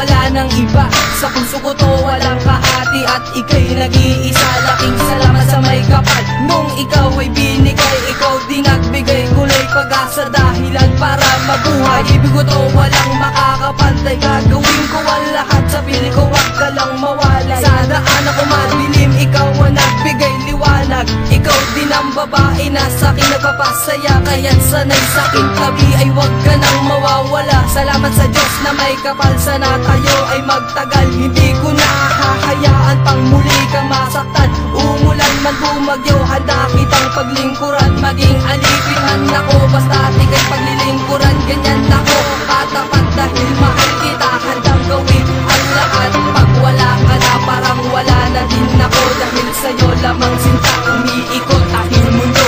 wala nang iba. Sa puso ko to walang kahati at ika'y nag-iisa. Laking salamat sa may kapal. Nung ikaw ay binigay, ikaw din nagbigay kulay pag-asa, dahilan para mabuhay. Ibig ko to walang makakapantay. Gagawin ko ang lahat sa piling ko, wag ka lang mawalay. Sa daan ako madilim, ikaw ang nagbigay liwanag. Ikaw din ang babae na sa'kin nagpapasaya, kaya't sanay sa'king tabi ay wag ka nang mawawala. Salamat sa Diyos na may kapal, sana tayo ay magtagal. Hindi ko na hahayaan pang muli kang masaktan. Umulan man bumagyo, handa kitang paglingkuran. Maging alipingan ako, basta ika'y paglilingkuran. Ganyan ako katapat dahil mahal kita. Handang gawin ang lahat pag wala ka na, parang wala na din ako. Dahil sa'yo lamang sinta umiikot dahil mundo.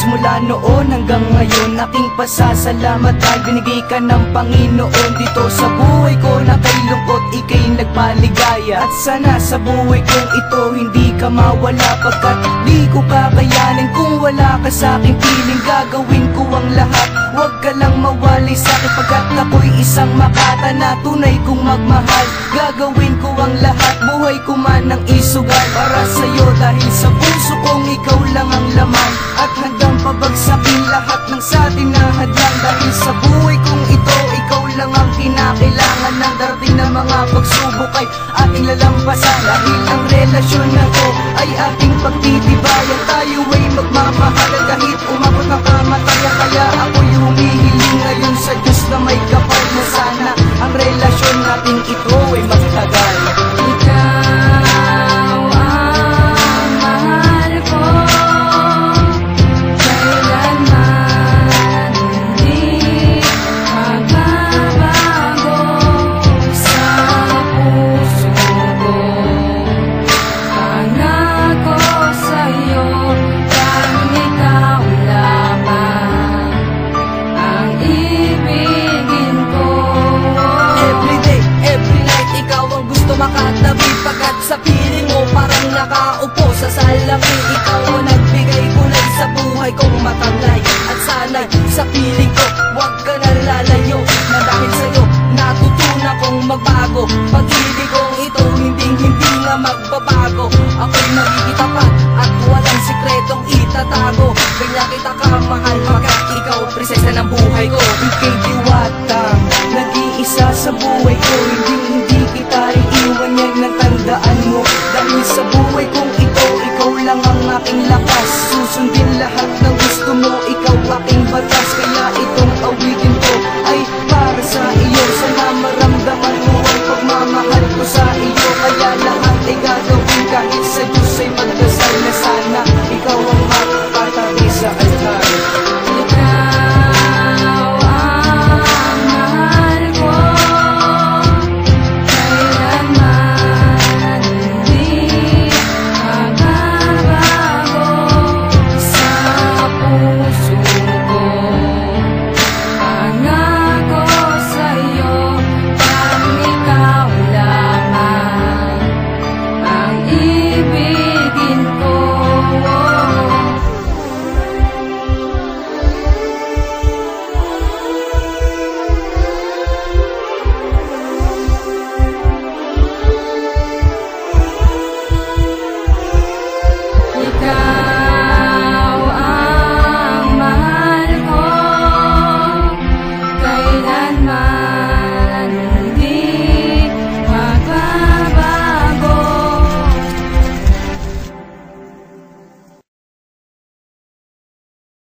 Mula noon hanggang ngayon, aking pasasalamat ay binigay ka ng Panginoon. Dito sa buhay ko na kay lungkot, ika'y nagpaligaya. At sana sa buhay kong ito hindi ka mawala, pagkat di ko kakayanin kung wala ka sa aking piling. Gagawin ko ang lahat, wag ka lang mawalay sa akin, pagkat ako'y isang makata na tunay kong magmahal. Gagawin ko ang lahat, buhay ko man ang isugal para sa'yo, dahil sa puso kong ikaw lang ang laman. At hanggang pabagsakin lahat ng sa atin na hadlang, dahil sa buhay kong ito ikaw lang ang kinakailangan. Ng darating na mga pagsubok ay ating lalampasan, dahil ang relasyon na to ay ating pagtitibayan. Tayo ay magmamahal kahit umabot ng kamatayan. Kaya ako'y humihiling ngayon sa Diyos na may kapal, na sana ang relasyon natin ito ay magtagal. Makatabi pagkat sa piling mo parang nakaupo sa salamin. Ikaw ang nagbigay kulay sa buhay kong mataglay. At sana'y sa piling ko wag ka na lalayo, na dahil sa'yo natutunan kong magbago. Pag-ibig kong ito hindi nga magbabago. Ako'y nagigitapat at walang sikretong itatago. Kaya kita kamahal pagkat ikaw prinsesa ng buhay ko. Ika'y diwatang nag-iisa sa buhay ko, hindi kita iiwan, yan ang tandaan mo. Dahil sa buhay kong ito, ikaw lang ang aking lakas. Susundin lahat ng gusto mo, ikaw aking batas. Kaya itong awit